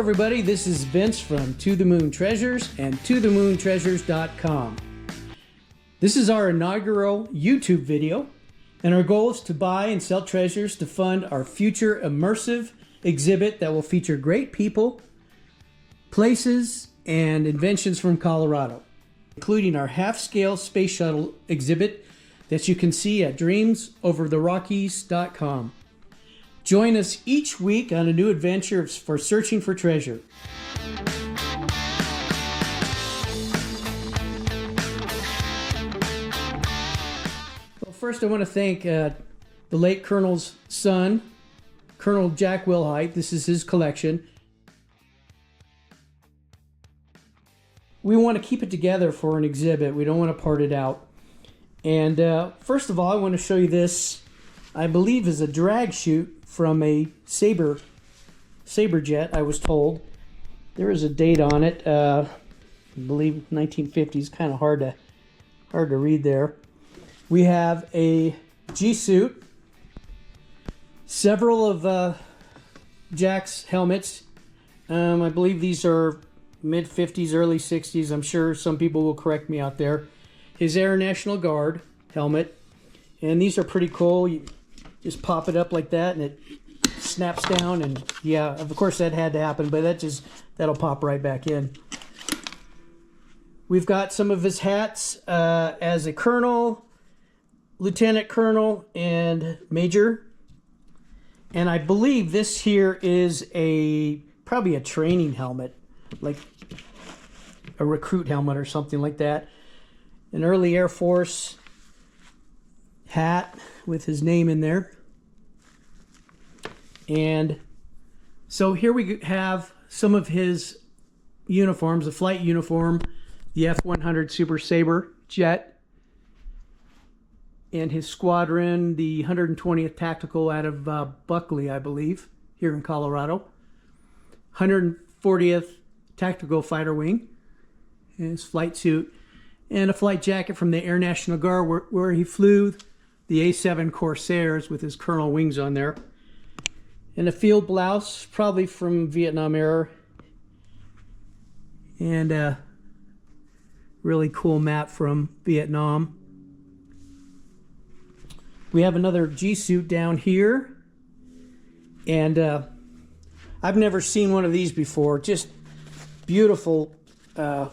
everybody, this is Vince from To The Moon Treasures and ToTheMoonTreasures.com. This is our inaugural YouTube video, and our goal is to buy and sell treasures to fund our future immersive exhibit that will feature great people, places, and inventions from Colorado, including our half-scale space shuttle exhibit that you can see at DreamsOverTheRockies.com. Join us each week on a new adventure for searching for treasure. Well, first I want to thank the late Colonel's son, Colonel Jack Wilhite. This is his collection. We want to keep it together for an exhibit. We don't want to part it out. And first of all, I want to show you this, I believe is a drag chute from a Sabre jet, I was told. There is a date on it. I believe 1950s, kind of hard to read there. We have a G-suit, several of Jack's helmets. I believe these are mid-50s, early 60s. I'm sure some people will correct me out there. His Air National Guard helmet. And these are pretty cool. You just pop it up like that and it snaps down, and yeah, of course that had to happen, but that'll pop right back in. We've got some of his hats as a colonel, lieutenant colonel, and major. And I believe this here is probably a training helmet, like a recruit helmet or something like that. An early Air Force hat with his name in there. And so here we have some of his uniforms, a flight uniform, the F-100 Super Sabre jet, and his squadron, the 120th Tactical out of Buckley, I believe, here in Colorado. 140th Tactical Fighter Wing, and his flight suit, and a flight jacket from the Air National Guard where he flew the A-7 Corsairs with his Colonel wings on there. And a field blouse, probably from Vietnam era. And a really cool map from Vietnam. We have another G-suit down here. And I've never seen one of these before. Just beautiful cold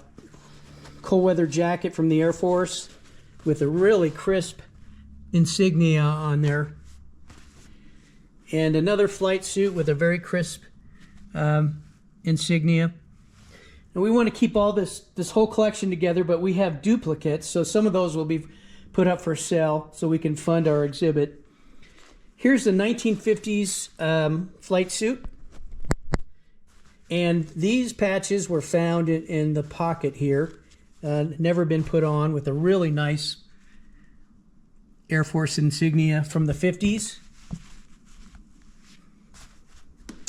weather jacket from the Air Force with a really crisp insignia on there. And another flight suit with a very crisp insignia. And we want to keep all this whole collection together, but we have duplicates, so some of those will be put up for sale so we can fund our exhibit. Here's the 1950s flight suit. And these patches were found in the pocket here. Never been put on, with a really nice Air Force insignia from the 50s.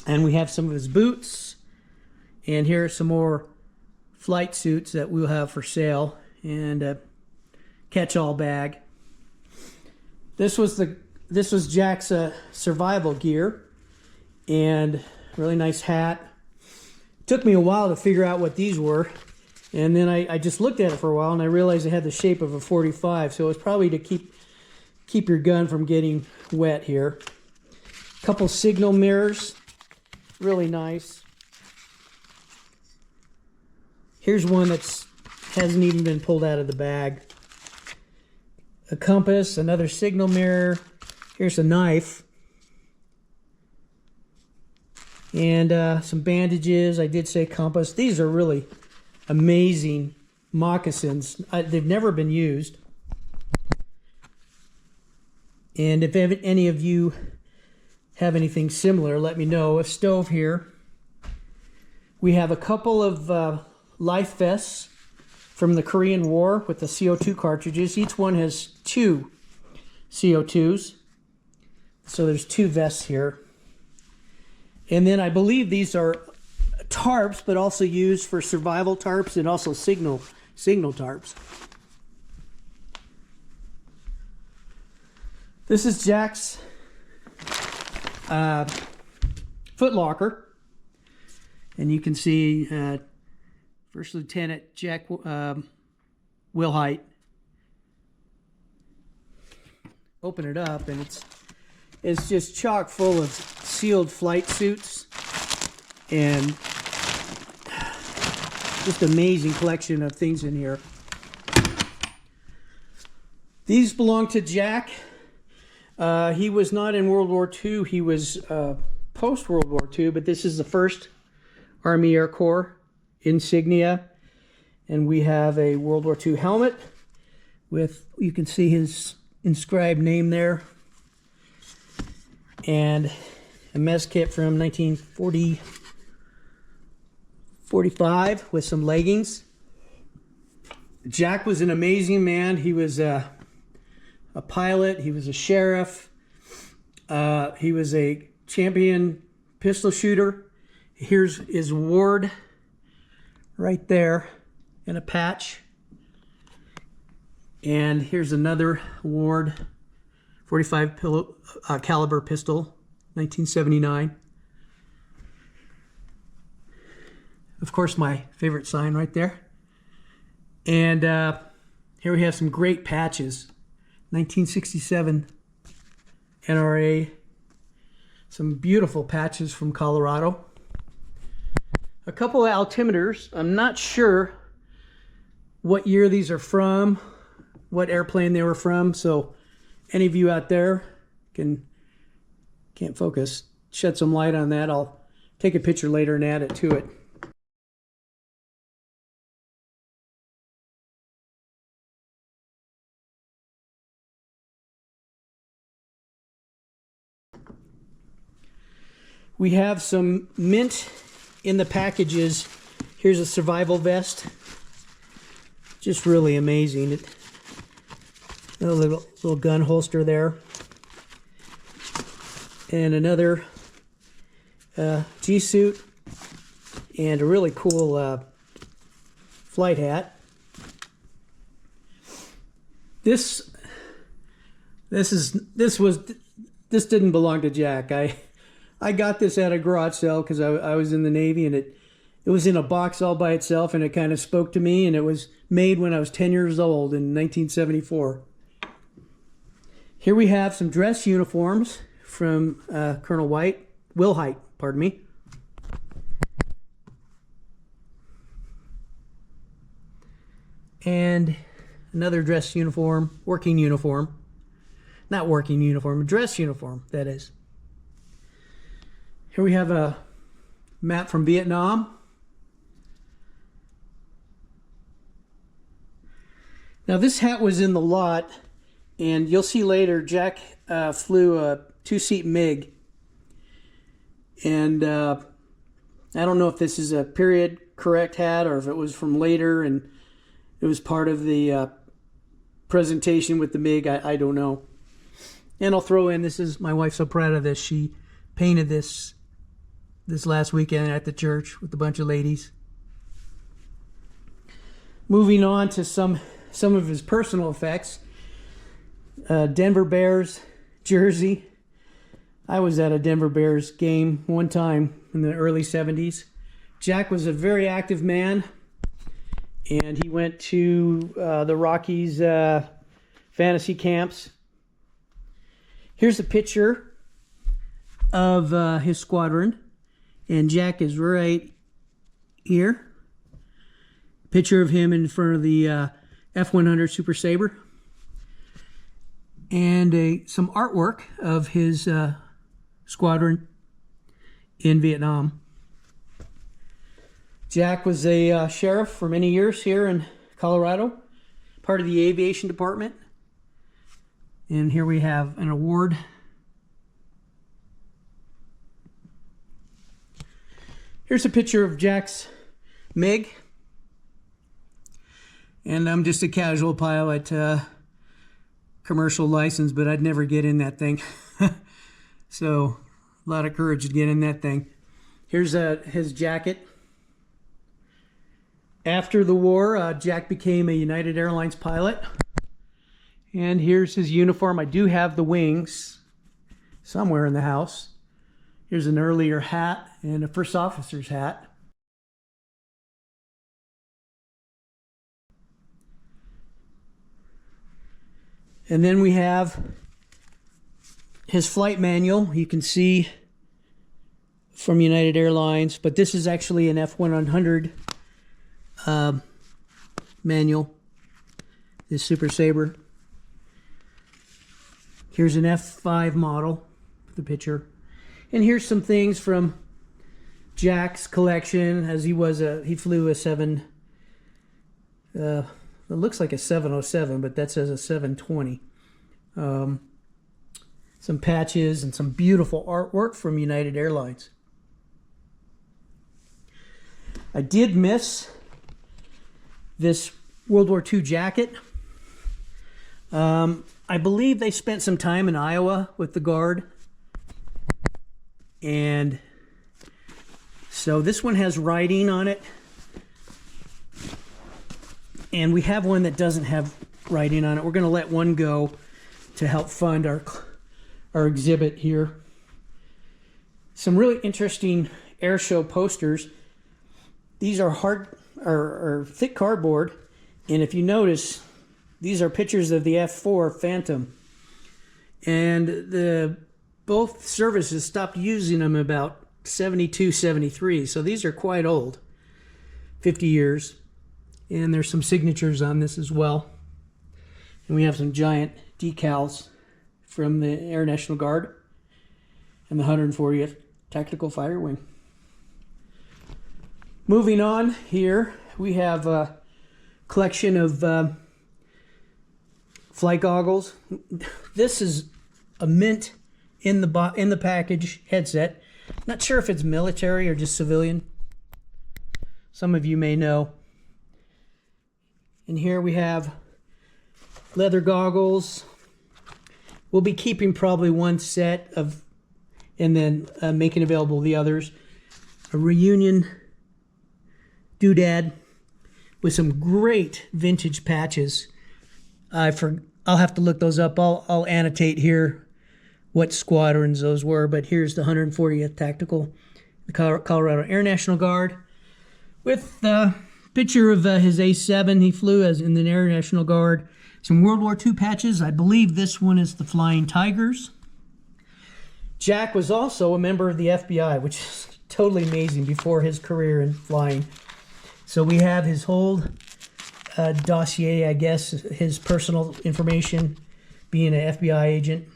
And we have some of his boots. And here are some more flight suits that we'll have for sale. And a catch-all bag. This was Jack's survival gear. And really nice hat. Took me a while to figure out what these were. And then I just looked at it for a while and I realized it had the shape of a .45. So it was probably to keep your gun from getting wet here. A couple signal mirrors. Really nice. Here's one that hasn't even been pulled out of the bag. A compass, another signal mirror. Here's a knife. And some bandages. I did say compass. These are really amazing moccasins. They've never been used. And if any of you have anything similar, let me know. A stove here. We have a couple of life vests from the Korean War with the CO2 cartridges. Each one has 2 CO2s. So there's 2 vests here. And then I believe these are tarps, but also used for survival tarps and also signal tarps. This is Jack's foot locker. And you can see First Lieutenant Jack Wilhite. Open it up, and it's just chock full of sealed flight suits and just amazing collection of things in here. These belong to Jack. He was not in World War II. He was post World War II, but this is the 1st Army Air Corps insignia. And we have a World War II helmet with, you can see his inscribed name there. And a mess kit from 1945 with some leggings. Jack was an amazing man. He was a pilot. He was a sheriff. He was a champion pistol shooter. Here's his award right there in a patch. And here's another award, 45 caliber pistol, 1979. Of course, my favorite sign right there. And here we have some great patches. 1967 NRA. Some beautiful patches from Colorado. A couple of altimeters. I'm not sure what year these are from, what airplane they were from. So any of you out there can't focus, shed some light on that. I'll take a picture later and add it to it. We have some mint in the packages. Here's a survival vest. Just really amazing. A little gun holster there. And another G-suit. And a really cool flight hat. This didn't belong to Jack. I got this at a garage sale because I was in the Navy, and it was in a box all by itself, and it kind of spoke to me, and it was made when I was 10 years old in 1974. Here we have some dress uniforms from Colonel Wilhite, pardon me. And another dress uniform, working uniform. Not working uniform, a dress uniform, that is. Here we have a map from Vietnam. Now this hat was in the lot, and you'll see later Jack flew a 2-seat MiG. And I don't know if this is a period correct hat or if it was from later and it was part of the presentation with the MiG. I don't know. And I'll throw in, this is, my wife's so proud of this. She painted this last weekend at the church with a bunch of ladies. Moving on to some of his personal effects. Denver Bears jersey. I was at a Denver Bears game one time in the early 70s. Jack was a very active man, and he went to the Rockies fantasy camps. Here's a picture of his squadron. And Jack is right here. Picture of him in front of the F-100 Super Sabre. And some artwork of his squadron in Vietnam. Jack was a sheriff for many years here in Colorado, part of the aviation department. And here we have an award. Here's a picture of Jack's MiG. And I'm just a casual pilot, commercial license, but I'd never get in that thing. So, a lot of courage to get in that thing. Here's his jacket. After the war, Jack became a United Airlines pilot. And here's his uniform. I do have the wings somewhere in the house. Here's an earlier hat and a first officer's hat. And then we have his flight manual. You can see from United Airlines, but this is actually an F100 manual, this Super Sabre. Here's an F5 model, the picture. And here's some things from Jack's collection, as he flew a it looks like a 707, but that says a 720. Some patches and some beautiful artwork from United Airlines. I did miss this World War II jacket. I believe they spent some time in Iowa with the Guard. And so this one has writing on it. And we have one that doesn't have writing on it. We're going to let one go to help fund our exhibit here. Some really interesting air show posters. These are thick cardboard, and if you notice, these are pictures of the F4 Phantom. And both services stopped using them about 72, 73, so these are quite old, 50 years. And there's some signatures on this as well. And we have some giant decals from the Air National Guard and the 140th Tactical Fighter Wing. Moving on here, we have a collection of flight goggles. This is a mint in the package headset. Not sure if it's military or just civilian. Some of you may know. And here we have leather goggles. We'll be keeping probably one set of, and then making available the others. A reunion doodad with some great vintage patches. I'll have to look those up. I'll annotate here what squadrons those were, but here's the 140th Tactical, the Colorado Air National Guard, with the picture of his A7 he flew as in the Air National Guard. Some World War II patches. I believe this one is the Flying Tigers. Jack was also a member of the FBI, which is totally amazing before his career in flying. So we have his whole dossier, I guess, his personal information, being an FBI agent.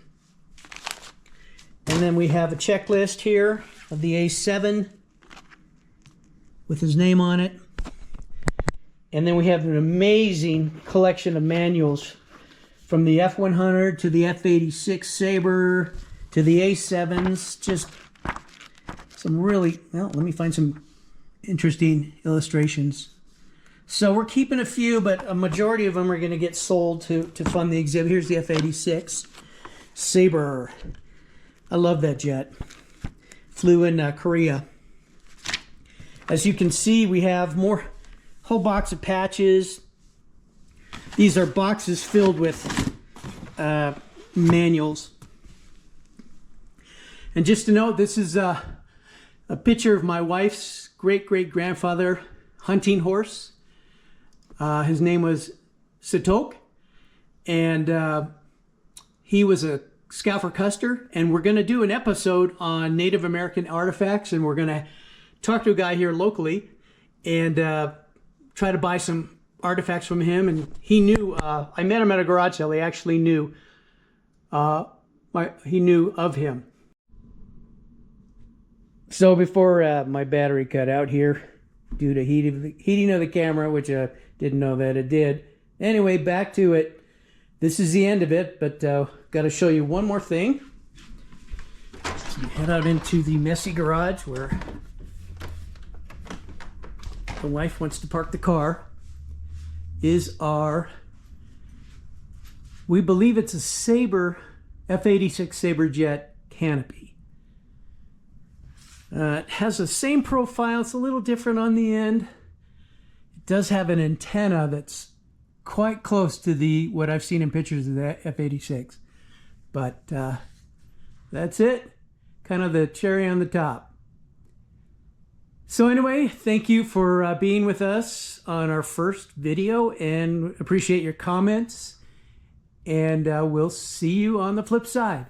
And then we have a checklist here of the A7 with his name on it. And then we have an amazing collection of manuals from the F100 to the F86 Sabre to the A7s. Just some really, well, let me find some interesting illustrations. So we're keeping a few, but a majority of them are going to get sold to fund the exhibit. Here's the F86 Sabre. I love that jet. Flew in Korea. As you can see, we have more. Whole box of patches. These are boxes filled with manuals. And just to note, this is a picture of my wife's great-great-grandfather hunting horse. His name was Sitok, and he was a scout for Custer. And we're going to do an episode on Native American artifacts, and we're going to talk to a guy here locally and try to buy some artifacts from him. And he knew, I met him at a garage sale. He actually knew, he knew of him. So before my battery cut out here, due to heating of the camera, which I didn't know that it did. Anyway, back to it. This is the end of it, but got to show you one more thing. So we head out into the messy garage where the wife wants to park the car. Is our, we believe it's a Sabre, F86 Sabre jet canopy. It has the same profile. It's a little different on the end. It does have an antenna that's quite close to what I've seen in pictures of the F86. But that's it. Kind of the cherry on the top. So anyway, thank you for being with us on our first video, and appreciate your comments. and we'll see you on the flip side.